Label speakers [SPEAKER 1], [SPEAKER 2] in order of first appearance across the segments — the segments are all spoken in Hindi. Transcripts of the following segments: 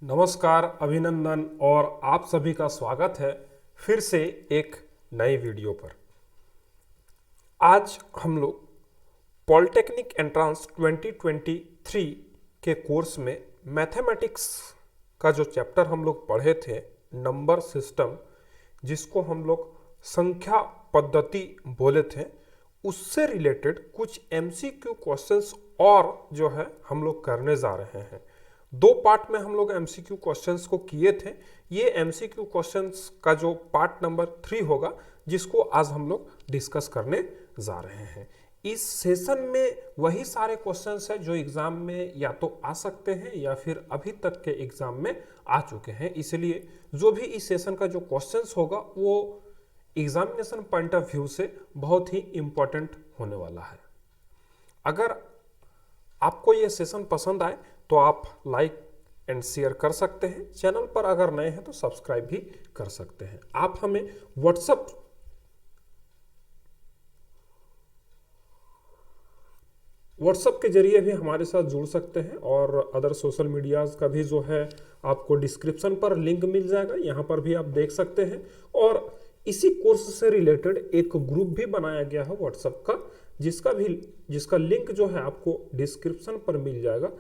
[SPEAKER 1] नमस्कार, अभिनंदन और आप सभी का स्वागत है फिर से एक नए वीडियो पर। आज हम लोग पॉलिटेक्निक एंट्रेंस 2023 के कोर्स में मैथमेटिक्स का जो चैप्टर हम लोग पढ़े थे, नंबर सिस्टम, जिसको हम लोग संख्या पद्धति बोले थे, उससे रिलेटेड कुछ एमसीक्यू क्वेश्चंस और जो है हम लोग करने जा रहे हैं। दो पार्ट में हम लोग एमसीक्यू क्वेश्चंस को किए थे। ये एमसीक्यू क्वेश्चंस का जो पार्ट नंबर 3 होगा, जिसको आज हम लोग डिस्कस करने जा रहे हैं। इस सेशन में वही सारे क्वेश्चंस हैं जो एग्जाम में या तो आ सकते हैं या फिर अभी तक के एग्जाम में आ चुके हैं। इसलिए जो भी इस सेशन का जो क्वेश्चंस होगा वो एग्जामिनेशन पॉइंट ऑफ व्यू से बहुत ही इंपॉर्टेंट होने वाला है। अगर आपको ये सेशन पसंद आए तो आप लाइक एंड शेयर कर सकते हैं। चैनल पर अगर नए हैं तो सब्सक्राइब भी कर सकते हैं। आप हमें व्हाट्सएप के जरिए भी हमारे साथ जुड़ सकते हैं और अदर सोशल मीडियाज का भी जो है आपको डिस्क्रिप्शन पर लिंक मिल जाएगा, यहाँ पर भी आप देख सकते हैं। और इसी कोर्स से रिलेटेड एक ग्रुप भी बनाया गया है व्हाट्सएप का, जिसका लिंक जो है आपको डिस्क्रिप्शन पर मिल जाएगा।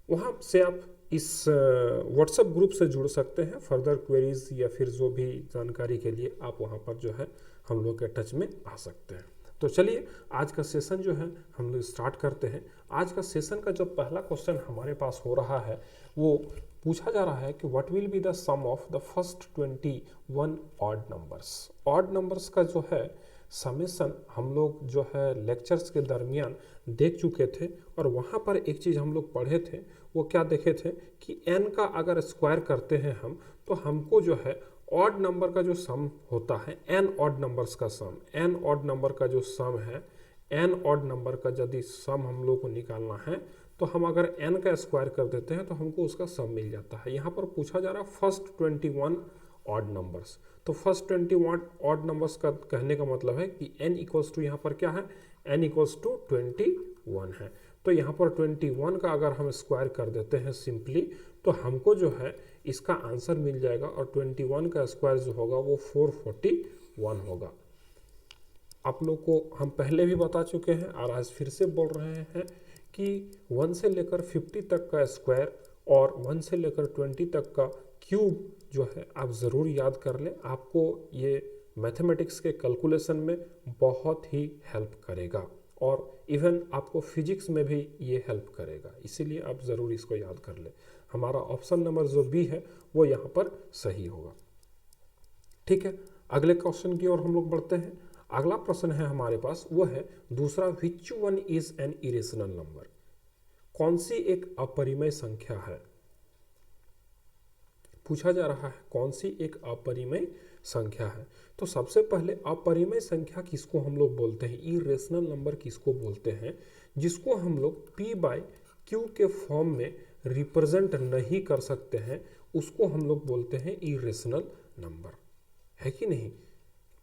[SPEAKER 1] वहाँ से आप इस व्हाट्सएप ग्रुप से जुड़ सकते हैं। फर्दर क्वेरीज या फिर जो भी जानकारी के लिए आप वहाँ पर जो है हम लोग के टच में आ सकते हैं। तो चलिए आज का सेशन जो है हम लोग स्टार्ट करते हैं। आज का सेशन का जो पहला क्वेश्चन हमारे पास हो रहा है वो पूछा जा रहा है कि what will be the sum of the first 21 odd numbers. Odd numbers का जो है समेशन हम लोग जो है लेक्चर्स के दरमियान देख चुके थे और वहाँ पर एक चीज़ हम लोग पढ़े थे। वो क्या देखे थे कि n का अगर स्क्वायर करते हैं हम तो हमको जो है ऑड नंबर का जो सम होता है, n ऑड नंबर्स का सम, n ऑड नंबर का जो सम है, n ऑड नंबर का यदि सम हम लोग को निकालना है तो हम अगर n का स्क्वायर कर देते हैं तो हमको उसका सम मिल जाता है। यहाँ पर पूछा जा रहा है फर्स्ट 21 ऑड नंबर्स। तो फर्स्ट 21 ऑड नंबर्स का कहने का मतलब है कि n इक्वल्स टू यहाँ पर क्या है, n इक्वल्स टू 21 है। तो यहाँ पर 21 का अगर हम स्क्वायर कर देते हैं सिंपली तो हमको जो है इसका आंसर मिल जाएगा और 21 का स्क्वायर जो होगा वो 441 होगा। आप लोग को हम पहले भी बता चुके हैं और आज फिर से बोल रहे हैं कि 1 से लेकर 50 तक का स्क्वायर और 1 से लेकर 20 तक का क्यूब जो है आप ज़रूर याद कर लें। आपको ये मैथमेटिक्स के कैलकुलेशन में बहुत ही हेल्प करेगा और इवन आपको फिजिक्स में भी ये हेल्प करेगा, इसीलिए आप ज़रूर इसको याद कर लें। हमारा ऑप्शन नंबर जो बी है वो यहाँ पर सही होगा। ठीक है, अगले क्वेश्चन की ओर हम लोग बढ़ते हैं। अगला प्रश्न है हमारे पास, वो है दूसरा, विच one is an irrational number. कौन सी एक अपरिमेय संख्या है। पूछा जा रहा है कौन सी एक अपरिमेय संख्या है। तो सबसे पहले अपरिमेय संख्या किसको हम लोग बोलते हैं, इरेशनल नंबर किसको बोलते हैं, जिसको हम लोग p बाई क्यू के फॉर्म में रिप्रेजेंट नहीं कर सकते हैं, उसको हम लोग बोलते हैं इरेशनल नंबर, है कि नहीं।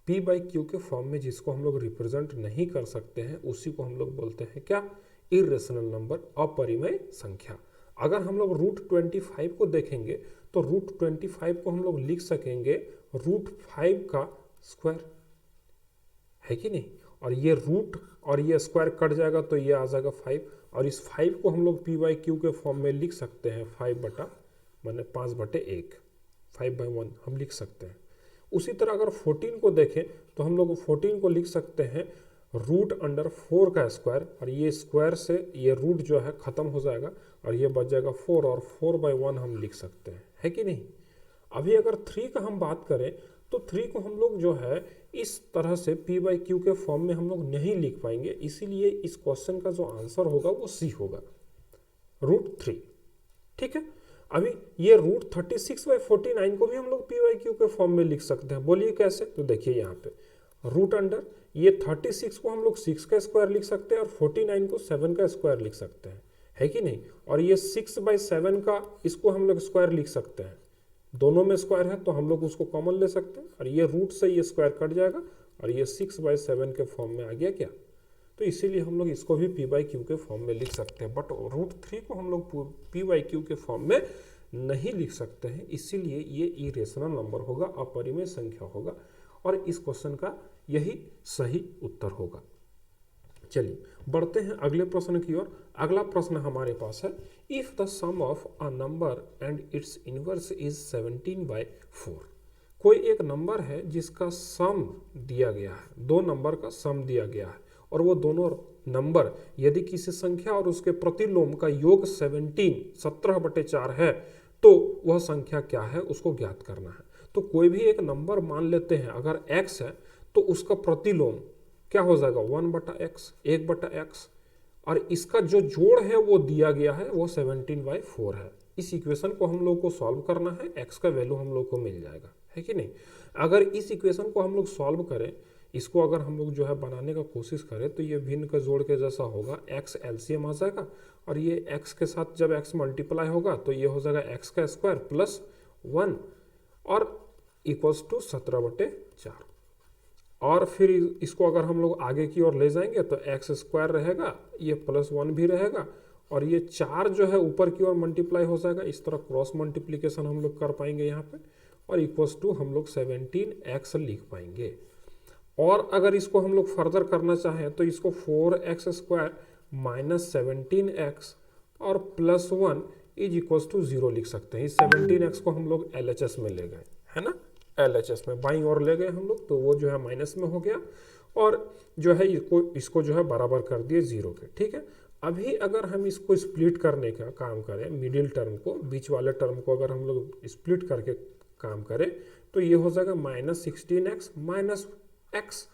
[SPEAKER 1] p बाई क्यू के फॉर्म में जिसको हम लोग रिप्रेजेंट नहीं कर सकते हैं उसी को हम लोग बोलते हैं क्या, इरेशनल नंबर, अपरिमेय संख्या। अगर हम लोग √25 को देखेंगे तो √25 को हम लोग लिख सकेंगे √5 का स्क्वायर, है कि नहीं। और ये रूट और ये स्क्वायर कट जाएगा तो ये आ जाएगा 5 और इस 5 को हम लोग p बाई क्यू के फॉर्म में लिख सकते हैं 5/1 5/1 हम लिख सकते हैं। उसी तरह अगर 14 को देखें तो हम लोग 14 को लिख सकते हैं √4 का स्क्वायर और ये स्क्वायर से ये रूट जो है ख़त्म हो जाएगा और ये बच जाएगा 4 और 4/1 हम लिख सकते हैं, है कि नहीं। अभी अगर 3 का हम बात करें तो 3 को हम लोग जो है इस तरह से p बाई क्यू के फॉर्म में हम लोग नहीं लिख पाएंगे, इसीलिए इस क्वेश्चन का जो आंसर होगा वो सी होगा, √3। ठीक है, अभी ये √36/49 को भी हम लोग p बाई क्यू के फॉर्म में लिख सकते हैं। बोलिए कैसे, तो देखिए यहाँ पे रूट अंडर ये 36 को हम लोग 6 का स्क्वायर लिख सकते हैं और 49 को 7 का स्क्वायर लिख सकते हैं, है कि नहीं। और ये 6/7 का इसको हम लोग स्क्वायर लिख सकते हैं, दोनों में स्क्वायर है तो हम लोग उसको कॉमन ले सकते हैं और ये रूट से ये स्क्वायर कट जाएगा और ये 6/7 के फॉर्म में आ गया क्या। तो इसीलिए हम लोग इसको भी p बाई क्यू के फॉर्म में लिख सकते हैं, बट √3 को हम लोग p बाई क्यू के फॉर्म में नहीं लिख सकते हैं, इसीलिए ये इरेशनल नंबर होगा, अपरिमेय संख्या होगा और इस क्वेश्चन का यही सही उत्तर होगा। चलिए बढ़ते हैं अगले प्रश्न की ओर। अगला प्रश्न हमारे पास है, if the sum of a number and its inverse is 17/4। कोई एक नंबर है जिसका सम दिया गया है, दो नंबर का सम दिया गया है और वो दोनों नंबर यदि किसी संख्या और उसके प्रतिलोम का योग 17/4 है तो वह संख्या क्या है उसको ज्ञात करना है। तो कोई भी एक नंबर मान लेते हैं, अगर x है तो उसका प्रतिलोम क्या हो जाएगा 1/x, 1/x, और इसका जो जोड़ है वो दिया गया है वो 17/4 है। इस इक्वेशन को हम लोग को सॉल्व करना है, x का वैल्यू हम लोग को मिल जाएगा, है कि नहीं। अगर इस इक्वेशन को हम लोग सॉल्व करें, इसको अगर हम लोग जो है बनाने का कोशिश करें तो ये भिन्न का जोड़ के जैसा होगा, x एलसीएम आ जाएगा और ये x के साथ जब x मल्टीप्लाई होगा तो ये हो जाएगा x का स्क्वायर प्लस 1 और इक्वल्स टू 17/4। और फिर इसको अगर हम लोग आगे की ओर ले जाएंगे तो एक्स स्क्वायर रहेगा, ये प्लस 1 भी रहेगा और ये 4 जो है ऊपर की ओर मल्टीप्लाई हो जाएगा। इस तरह क्रॉस मल्टीप्लिकेशन हम लोग कर पाएंगे यहाँ पे और इक्वल्स टू हम लोग 17x लिख पाएंगे। और अगर इसको हम लोग फर्दर करना चाहें तो इसको 4x स्क्वायर माइनस 17x और प्लस 1 इज इक्वल्स टू 0 लिख सकते हैं। इस 17x को हम लोग LHS में ले गए, है ना, LHS में बाईं ओर ले गए हम लोग, तो वो जो है माइनस में हो गया और जो है इसको जो है बराबर कर दिए 0 के। ठीक है, अभी अगर हम इसको स्प्लिट करने का काम करें, मिडिल टर्म को, बीच वाले टर्म को अगर हम लोग स्प्लिट करके काम करें तो ये हो जाएगा -16x minus x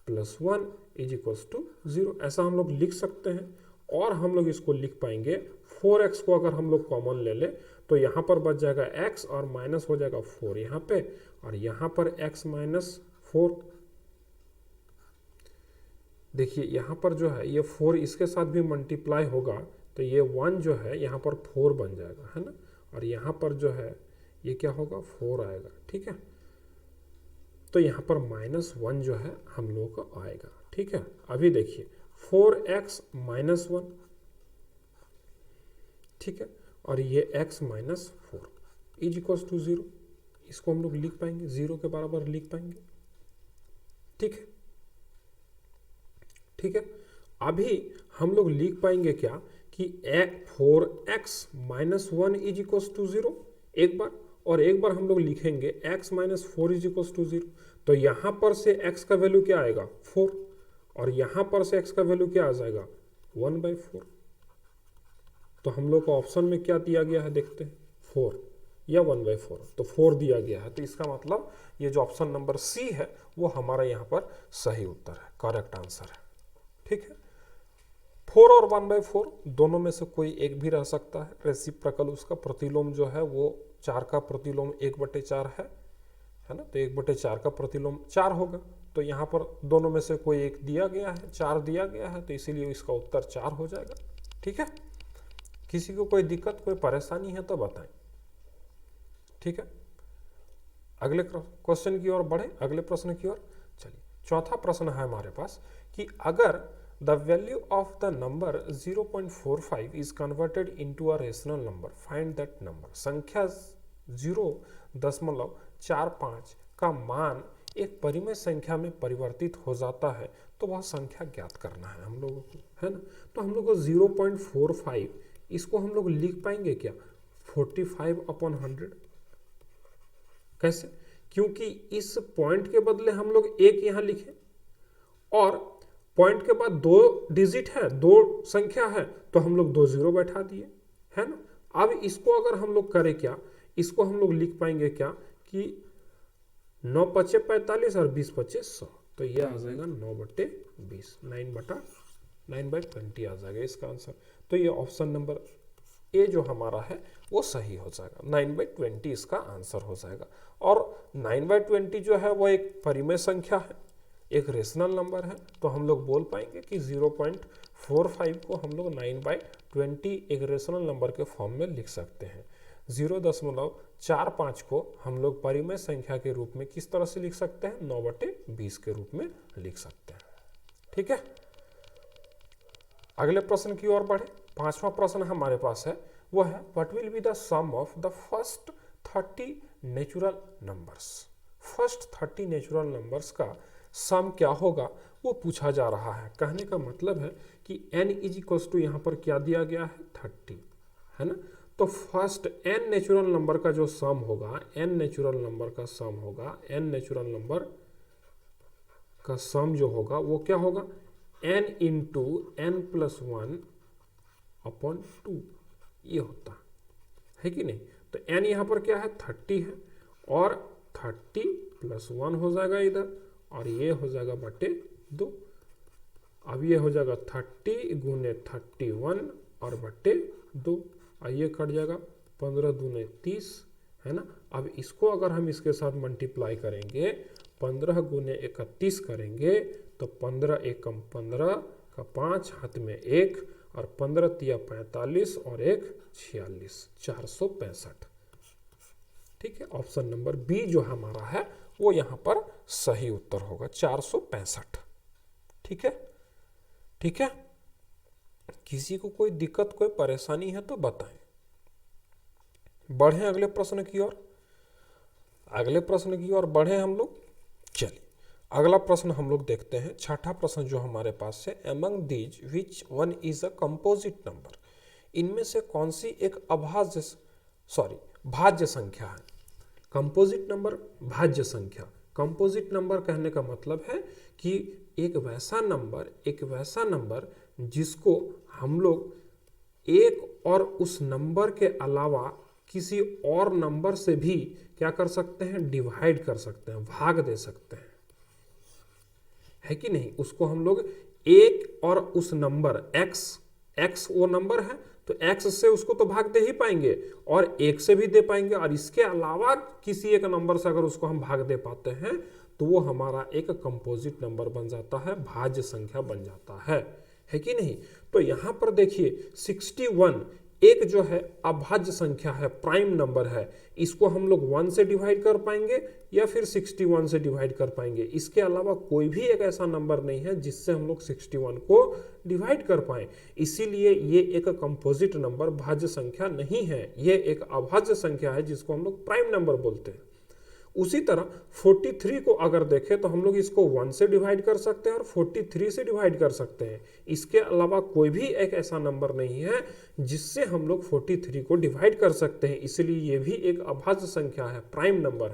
[SPEAKER 1] plus 1 is equals to 0। ऐसा हम लोग लिख सकते हैं और हम लोग इसको लिख पाएंगे 4x को अगर हम लोग कॉमन ले ले तो यहाँ पर बच जाएगा x और माइनस हो जाएगा 4 यहाँ पे और यहाँ पर x माइनस 4। देखिए यहाँ पर जो है ये 4 इसके साथ भी मल्टीप्लाई होगा तो ये 1 जो है यहाँ पर 4 बन जाएगा, है ना, और यहाँ पर जो है ये क्या होगा 4 आएगा। ठीक है, तो यहाँ पर -1 जो है हम लोग को आएगा। ठीक है, अभी देखिए 4x माइनस 1, ठीक है, और ये x minus 4 is equals to 0। इसको हम लोग लिख पाएंगे, 0 के बराबर लिख पाएंगे। ठीक है, ठीक है, अभी हम लोग लिख पाएंगे क्या कि 4x minus 1 is equals to 0 एक बार, और एक बार हम लोग लिखेंगे x minus 4 is equals to 0। तो यहां पर से x का वैल्यू क्या आएगा 4 और यहां पर से x का वैल्यू क्या आ जाएगा 1/4। तो हम लोग को ऑप्शन में क्या दिया गया है देखते हैं, 4 या 1/4, तो 4 दिया गया है। तो इसका मतलब ये जो ऑप्शन नंबर सी है वो हमारा यहाँ पर सही उत्तर है, करेक्ट आंसर है। ठीक है, 4 और 1/4 दोनों में से कोई एक भी रह सकता है। रेसिप्रोकल उसका प्रतिलोम जो है वो 4 का प्रतिलोम 1/4 है ना, तो 1/4 का प्रतिलोम 4 होगा। तो यहाँ पर दोनों में से कोई एक दिया गया है, 4 दिया गया है, तो इसीलिए इसका उत्तर 4 हो जाएगा। ठीक है, किसी को कोई दिक्कत कोई परेशानी है तो बताएं। ठीक है, अगले क्वेश्चन की ओर बढ़े, अगले प्रश्न की ओर चलिए। चौथा प्रश्न है हमारे पास कि अगर the value of the number 0.45 is converted into a rational number, find that number. संख्या 0.45 का मान एक परिमेय संख्या में परिवर्तित हो जाता है तो वह संख्या ज्ञात करना है हम लोगों को, है ना। तो हम लोग को 0.45 इसको हम लोग लिख पाएंगे क्या 45/100। कैसे, क्योंकि इस पॉइंट के बदले हम लोग एक यहां लिखे और पॉइंट के बाद 2 डिजिट है, 2 संख्या है, तो हम लोग 2 0 बैठा दिए, है ना। अब इसको अगर हम लोग करें क्या, इसको हम लोग लिख पाएंगे क्या कि 9×5 = 45 और 20×5 = 100, तो ये आ जाएगा 9/20, 9/20 आ जाएगा इसका आंसर। तो ये ऑप्शन नंबर ए जो हमारा है वो सही हो जाएगा, 9/20 इसका आंसर हो जाएगा। और 9/20 जो है वो एक परिमेय संख्या है, एक रेशनल नंबर है, तो हम लोग बोल पाएंगे कि 0.45 को हम लोग 9/20 एक रेशनल नंबर के फॉर्म में लिख सकते हैं। 0.45 को हम लोग परिमेय संख्या के रूप में किस तरह से लिख सकते हैं, 9/20 के रूप में लिख सकते हैं। ठीक है, अगले प्रश्न की ओर बढ़े। पांचवा प्रश्न हमारे पास है, वो है what will be the sum of the first 30 natural numbers. First 30 natural numbers का सम क्या होगा वो पूछा जा रहा है। कहने का मतलब है कि n इज इक्वल टू यहाँ पर क्या दिया गया है 30, है ना। तो फर्स्ट n नेचुरल नंबर का जो सम होगा, n नेचुरल नंबर का सम होगा, n नेचुरल नंबर का सम जो होगा वो क्या होगा, n into n plus 1 upon 2 ये होता है कि नहीं। तो n यहाँ पर क्या है 30 है और 30 प्लस 1 हो जाएगा इधर और ये हो जाएगा बटे 2। अब ये हो जाएगा 30 गुने 31 और बटे 2 और ये कट जाएगा 15 दूने 30, है ना। अब इसको अगर हम इसके साथ मल्टीप्लाई करेंगे, 15 गुने 31 करेंगे तो 15 एकम 15 का 5 हाथ में 1 और 15 तिया 45 और 1 46, 465। ठीक है, ऑप्शन नंबर बी जो हमारा है वो यहाँ पर सही उत्तर होगा 465। ठीक है, ठीक है। किसी को कोई दिक्कत कोई परेशानी है तो बताएं। बढ़े अगले प्रश्न की ओर, अगले प्रश्न की ओर बढ़े हम लोग। चलिए अगला प्रश्न हम लोग देखते हैं। छठा प्रश्न जो हमारे पास है, among these which one is a composite number. इनमें से कौन सी एक भाज्य संख्या है। कंपोजिट नंबर, भाज्य संख्या। कंपोजिट नंबर कहने का मतलब है कि एक वैसा नंबर जिसको हम लोग एक और उस नंबर के अलावा किसी और नंबर से भी क्या कर सकते हैं, डिवाइड कर सकते हैं, भाग दे सकते हैं, है कि नहीं। उसको हम लोग एक और उस नंबर x वो नंबर है तो x से उसको तो भाग दे ही पाएंगे और एक से भी दे पाएंगे, और इसके अलावा किसी एक नंबर से अगर उसको हम भाग दे पाते हैं तो वो हमारा एक कंपोजिट नंबर बन जाता है, भाज्य संख्या बन जाता है कि नहीं। तो यहां पर देखिए 61 एक जो है अभाज्य संख्या है, प्राइम नंबर है। इसको हम लोग 1 से डिवाइड कर पाएंगे या फिर 61 से डिवाइड कर पाएंगे। इसके अलावा कोई भी एक ऐसा नंबर नहीं है जिससे हम लोग 61 को डिवाइड कर पाए। इसीलिए ये एक कंपोजिट नंबर, भाज्य संख्या नहीं है, ये एक अभाज्य संख्या है जिसको हम लोग प्राइम नंबर बोलते हैं। उसी तरह 43 को अगर देखें तो हम लोग इसको 1 से डिवाइड कर सकते हैं और 43 से डिवाइड कर सकते हैं। इसके अलावा कोई भी एक ऐसा नंबर नहीं है जिससे हम लोग 43 को डिवाइड कर सकते हैं, इसलिए ये भी एक अभाज्य संख्या है, प्राइम नंबर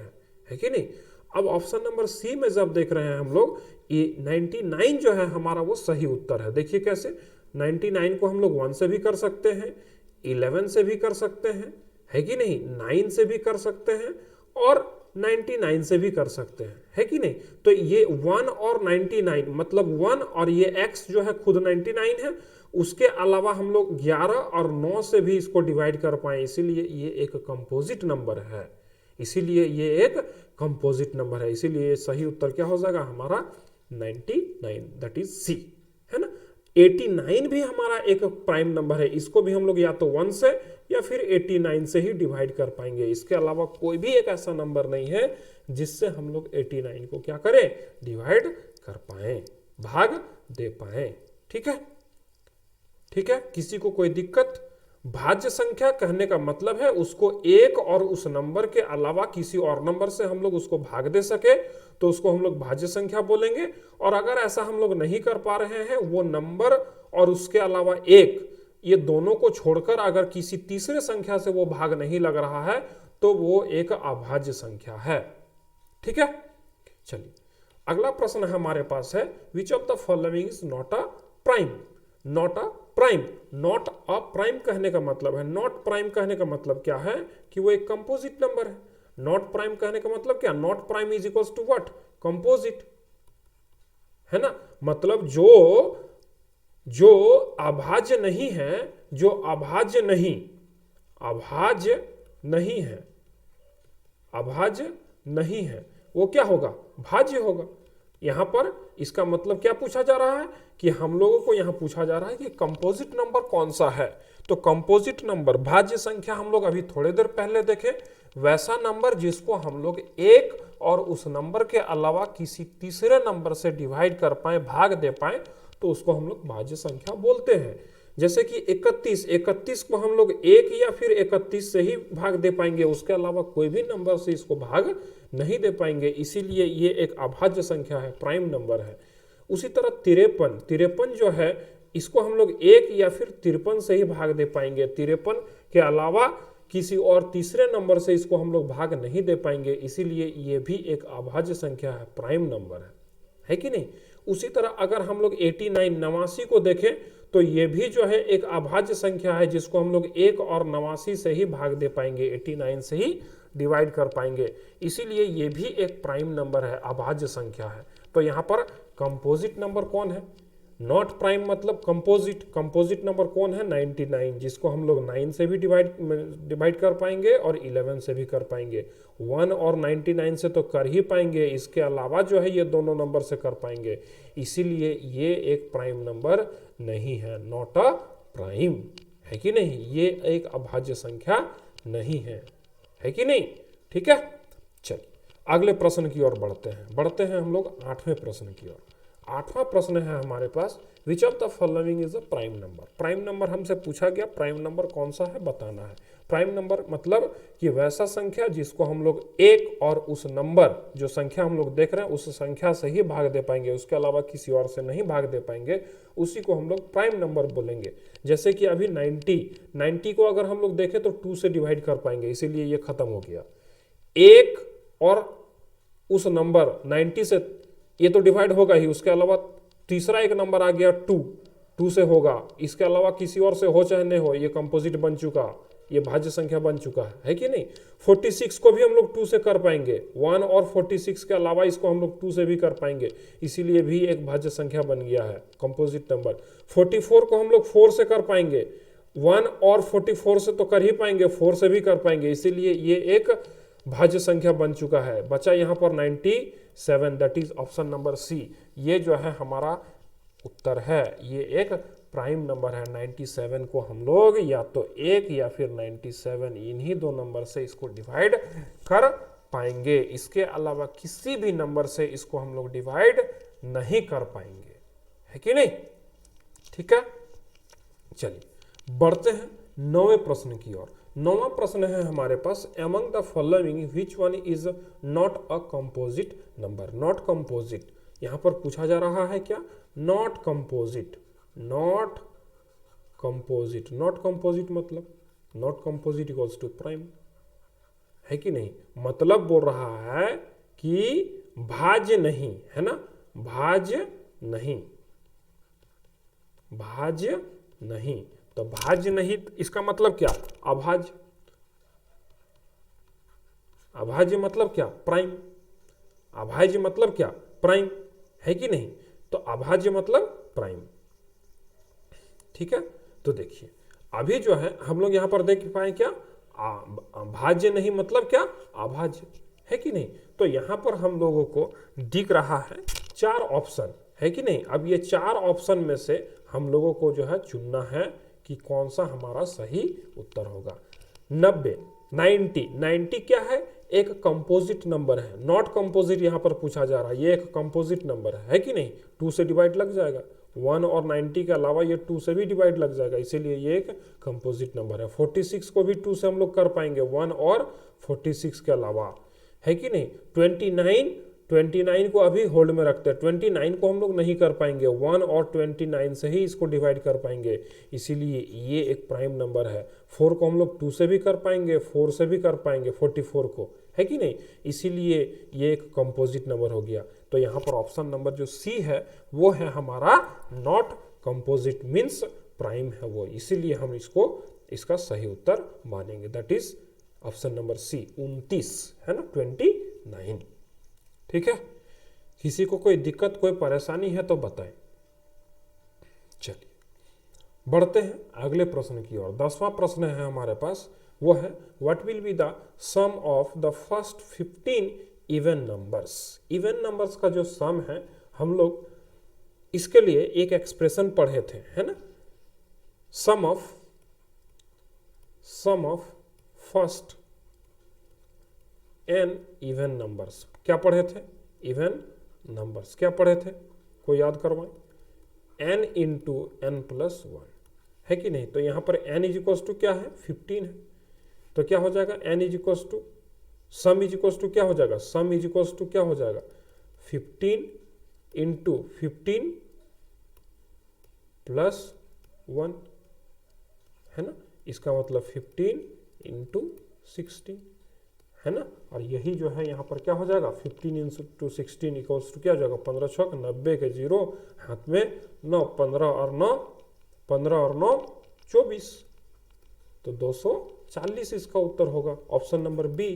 [SPEAKER 1] है कि नहीं। अब ऑप्शन नंबर सी में जब देख रहे हैं हम लोग, ये 99 जो है हमारा वो सही उत्तर है। देखिए कैसे, 99 को हम लोग 1 से भी कर सकते हैं, 11 से भी कर सकते हैं, है कि नहीं, 9 से भी कर सकते हैं और 99 से भी कर सकते हैं, है कि नहीं। तो ये 1 और 99 मतलब 1 और ये x जो है खुद 99 है, उसके अलावा हम लोग 11 और 9 से भी इसको डिवाइड कर पाए, इसीलिए ये एक कंपोजिट नंबर है। इसीलिए ये एक कंपोजिट नंबर है, इसीलिए सही उत्तर क्या हो जाएगा हमारा 99, दैट इज सी, है ना। 89 भी हमारा एक प्राइम नंबर है, इसको भी हम लोग या तो 1 से या फिर 89 से ही डिवाइड कर पाएंगे। इसके अलावा कोई भी एक ऐसा नंबर नहीं है जिससे हम लोग 89 को क्या करें, डिवाइड कर पाए, भाग दे पाए। ठीक है, ठीक है। किसी को कोई दिक्कत। भाज्य संख्या कहने का मतलब है उसको एक और उस नंबर के अलावा किसी और नंबर से हम लोग उसको भाग दे सके तो उसको हम लोग भाज्य संख्या बोलेंगे। और अगर ऐसा हम लोग नहीं कर पा रहे हैं, वो नंबर और उसके अलावा एक, ये दोनों को छोड़कर अगर किसी तीसरे संख्या से वो भाग नहीं लग रहा है तो वो एक अभाज्य संख्या है। ठीक है, चलिए अगला प्रश्न हमारे पास है, विच of the following is not a prime. Not a prime, not a prime कहने का मतलब है, नॉट प्राइम कहने का मतलब क्या है कि वो एक कंपोजिट नंबर है। नॉट प्राइम कहने का मतलब क्या, not prime is equals to what, composite, है ना। मतलब जो अभाज्य नहीं है, जो अभाज्य नहीं है वो क्या होगा, भाज्य होगा। यहां पर इसका मतलब क्या पूछा जा रहा है कि हम लोगों को यहां पूछा जा रहा है कि कंपोजिट नंबर कौन सा है। तो कंपोजिट नंबर, भाज्य संख्या हम लोग अभी थोड़ी देर पहले देखे, वैसा नंबर जिसको हम लोग एक और उस नंबर के अलावा किसी तीसरे नंबर से डिवाइड कर पाए, भाग दे पाए, तो उसको हम लोग भाज्य संख्या बोलते हैं। जैसे कि 31 को हम लोग 1 या फिर 31 से ही भाग दे पाएंगे, उसके अलावा कोई भी नंबर से इसको भाग नहीं दे पाएंगे, इसीलिए ये एक अभाज्य संख्या है, प्राइम नंबर है। उसी तरह 53 जो है इसको हम लोग 1 या फिर 53 से ही भाग दे पाएंगे, 53 के अलावा किसी और तीसरे नंबर से इसको हम लोग भाग नहीं दे पाएंगे, इसीलिए ये भी एक अभाज्य संख्या है, प्राइम नंबर है कि नहीं। उसी तरह अगर हम लोग 89 को देखें तो ये भी जो है एक अभाज्य संख्या है, जिसको हम लोग 1 और 89 से ही भाग दे पाएंगे, 89 से ही डिवाइड कर पाएंगे, इसीलिए ये भी एक प्राइम नंबर है, अभाज्य संख्या है। तो यहाँ पर कंपोजिट नंबर कौन है, नॉट प्राइम मतलब कंपोजिट नंबर कौन है, 99, जिसको हम लोग 9 से भी डिवाइड कर पाएंगे और 11 से भी कर पाएंगे। 1 और 99 से तो कर ही पाएंगे, इसके अलावा जो है ये दोनों नंबर से कर पाएंगे, इसीलिए ये एक प्राइम नंबर नहीं है, नॉट अ प्राइम, है कि नहीं, ये एक अभाज्य संख्या नहीं है कि नहीं। ठीक है, चलिए अगले प्रश्न की ओर बढ़ते हैं हम लोग 8वें प्रश्न की ओर। 8वां प्रश्न है हमारे पास, which of the following is a prime number. Prime number हमसे पूछा गया, प्राइम नंबर कौन सा है बताना है। प्राइम नंबर मतलब कि वैसा संख्या जिसको हम लोग एक और उस नंबर, जो संख्या हम लोग देख रहे हैं उस संख्या से ही भाग दे पाएंगे, उसके अलावा किसी और से नहीं भाग दे पाएंगे, उसी को हम लोग प्राइम नंबर बोलेंगे। जैसे कि अभी 90 को अगर हम लोग देखें तो 2 से डिवाइड कर पाएंगे, इसीलिए ये खत्म हो गया। 1 और उस नंबर 90 से ये तो डिवाइड होगा ही, उसके अलावा तीसरा एक नंबर आ गया 2 से होगा, इसके अलावा किसी और से हो चाहे नहीं हो, ये कंपोजिट बन चुका, ये भाज्य संख्या बन चुका है कि नहीं। 46 को भी हम लोग 2 से कर पाएंगे, 1 और 46 के अलावा इसको हम लोग 2 से भी कर पाएंगे, इसीलिए भी एक भाज्य संख्या बन गया है, कंपोजिट नंबर। 44 को हम लोग 4 से कर पाएंगे, 1 और 44 से तो कर ही पाएंगे, 4 से भी कर पाएंगे, इसीलिए ये एक भाज्य संख्या बन चुका है। बचा यहाँ पर 97, that is option number C, ये जो है हमारा उत्तर है, ये एक प्राइम नंबर है। 97 को हम लोग या तो 1 या फिर 97, इन्हीं दो नंबर से इसको डिवाइड कर पाएंगे, इसके अलावा किसी भी नंबर से इसको हम लोग डिवाइड नहीं कर पाएंगे, है कि नहीं। ठीक है, चलिए बढ़ते हैं 9वें प्रश्न की ओर। 9वां प्रश्न है हमारे पास, among the following which one is not a composite number. Not composite यहां पर पूछा जा रहा है क्या, नॉट कंपोजिट मतलब not composite equals to prime, है कि नहीं। मतलब बोल रहा है कि भाज्य नहीं, है ना, भाज्य नहीं, तो भाज्य नहीं इसका मतलब क्या, अभाज्य मतलब क्या, प्राइम, अभाज्य मतलब क्या, प्राइम, है कि नहीं। तो अभाज्य मतलब प्राइम, ठीक है। तो देखिए अभी जो है हम लोग यहां पर देख पाए क्या, भाज्य नहीं मतलब क्या, अभाज्य, है कि नहीं। तो यहां पर हम लोगों को दिख रहा है 4 ऑप्शन, है कि नहीं। अब ये 4 ऑप्शन में से हम लोगों को जो है चुनना है कि कौन सा हमारा सही उत्तर होगा। 90 क्या है, एक कंपोजिट नंबर है, नॉट कंपोजिट यहां पर पूछा जा रहा है, ये एक कंपोजिट नंबर है कि नहीं। 2 से डिवाइड लग जाएगा, 1 और 90 के अलावा ये 2 से भी डिवाइड लग जाएगा, इसीलिए ये एक कंपोजिट नंबर है। 46 को भी 2 से हम लोग कर पाएंगे, 1 और 46 के अलावा, है कि नहीं। 29 को अभी होल्ड में रखते हैं, 29 को हम लोग नहीं कर पाएंगे, 1 और 29 से ही इसको डिवाइड कर पाएंगे, इसीलिए ये एक प्राइम नंबर है। 4 को हम लोग 2 से भी कर पाएंगे, 4 से भी कर पाएंगे 44 को, है कि नहीं, इसीलिए ये एक कंपोजिट नंबर हो गया। तो यहाँ पर ऑप्शन नंबर जो सी है वो है हमारा नॉट कंपोजिट, मीन्स प्राइम है वो, इसीलिए हम इसको इसका सही उत्तर मानेंगे, that is option number C, 29, है ना, 29। ठीक है, किसी को कोई दिक्कत कोई परेशानी है तो बताएं। चलिए बढ़ते हैं अगले प्रश्न की ओर। 10वां प्रश्न है हमारे पास, वो है what will be the sum of the first 15 even numbers. Even numbers का जो सम है, हम लोग इसके लिए एक एक्सप्रेशन पढ़े थे, है ना, sum of first n even numbers. क्या पढ़े थे, इवन नंबर्स क्या पढ़े थे, कोई याद करवाएं, n इंटू n प्लस 1, है कि नहीं। तो यहाँ पर n इज इक्वल्स टू क्या है, 15 है। तो क्या हो जाएगा, n is equals to sum is equals to क्या हो जाएगा, सम इज इक्वल्स टू क्या हो जाएगा, 15 इंटू 15 प्लस 1, है ना। इसका मतलब 15 इंटू 16, है ना। और यही जो है यहाँ पर क्या हो जाएगा, 15 इंटू 16 इक्वल्स टू क्या हो जाएगा, 15 छक 90 के 0 हाथ में 9, 15 और 9 24, तो 240 इसका उत्तर होगा, ऑप्शन नंबर बी।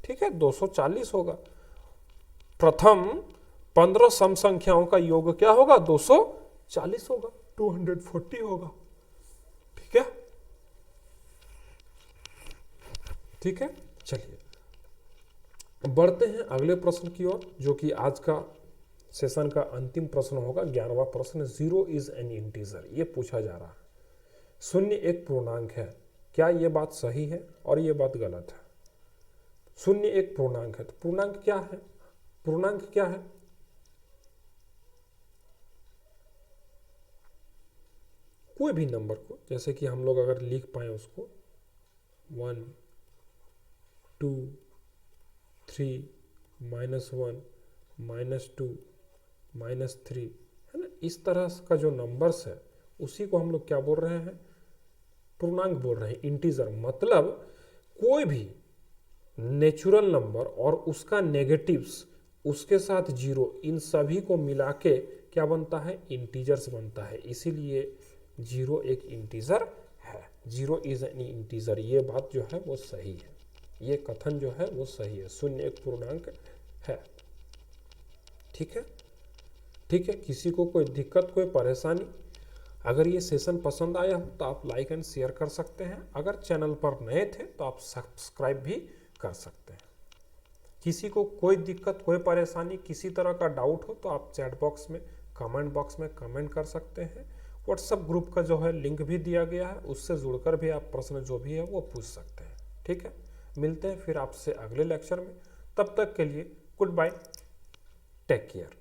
[SPEAKER 1] ठीक है, 240 होगा। प्रथम 15 सम संख्याओं का योग क्या होगा, 240 होगा, 240 होगा। ठीक है, ठीक है। चलिए बढ़ते हैं अगले प्रश्न की ओर, जो कि आज का सेशन का अंतिम प्रश्न होगा, 11वां प्रश्न। 0 इज एन इंटीजर, ये पूछा जा रहा है। शून्य एक पूर्णांक है, क्या ये बात सही है और ये बात गलत है। शून्य एक पूर्णांक है, तो पूर्णांक क्या है, पूर्णांक क्या है, कोई भी नंबर को, जैसे कि हम लोग अगर लिख पाए उसको 1 2 3 -1 -2 -3, है ना। इस तरह का जो नंबर्स है उसी को हम लोग क्या बोल रहे हैं, पूर्णांक बोल रहे हैं, इंटीजर। मतलब कोई भी नेचुरल नंबर और उसका नेगेटिव्स, उसके साथ 0, इन सभी को मिला के क्या बनता है, इंटीजर्स बनता है। इसीलिए 0 एक इंटीजर है, 0 इज एन इंटीजर। ये बात जो है वो सही है, ये कथन जो है वो सही है, शून्य एक पूर्णांक है। ठीक है, ठीक है। किसी को कोई दिक्कत, कोई परेशानी, अगर ये सेशन पसंद आया हो तो आप लाइक एंड शेयर कर सकते हैं। अगर चैनल पर नए थे तो आप सब्सक्राइब भी कर सकते हैं। किसी को कोई दिक्कत, कोई परेशानी, किसी तरह का डाउट हो तो आप चैट बॉक्स में, कमेंट बॉक्स में कमेंट कर सकते हैं। व्हाट्सएप ग्रुप का जो है लिंक भी दिया गया है, उससे जुड़कर भी आप प्रश्न जो भी है वो पूछ सकते हैं। ठीक है, मिलते हैं फिर आपसे अगले लेक्चर में। तब तक के लिए गुड बाय, टेक केयर।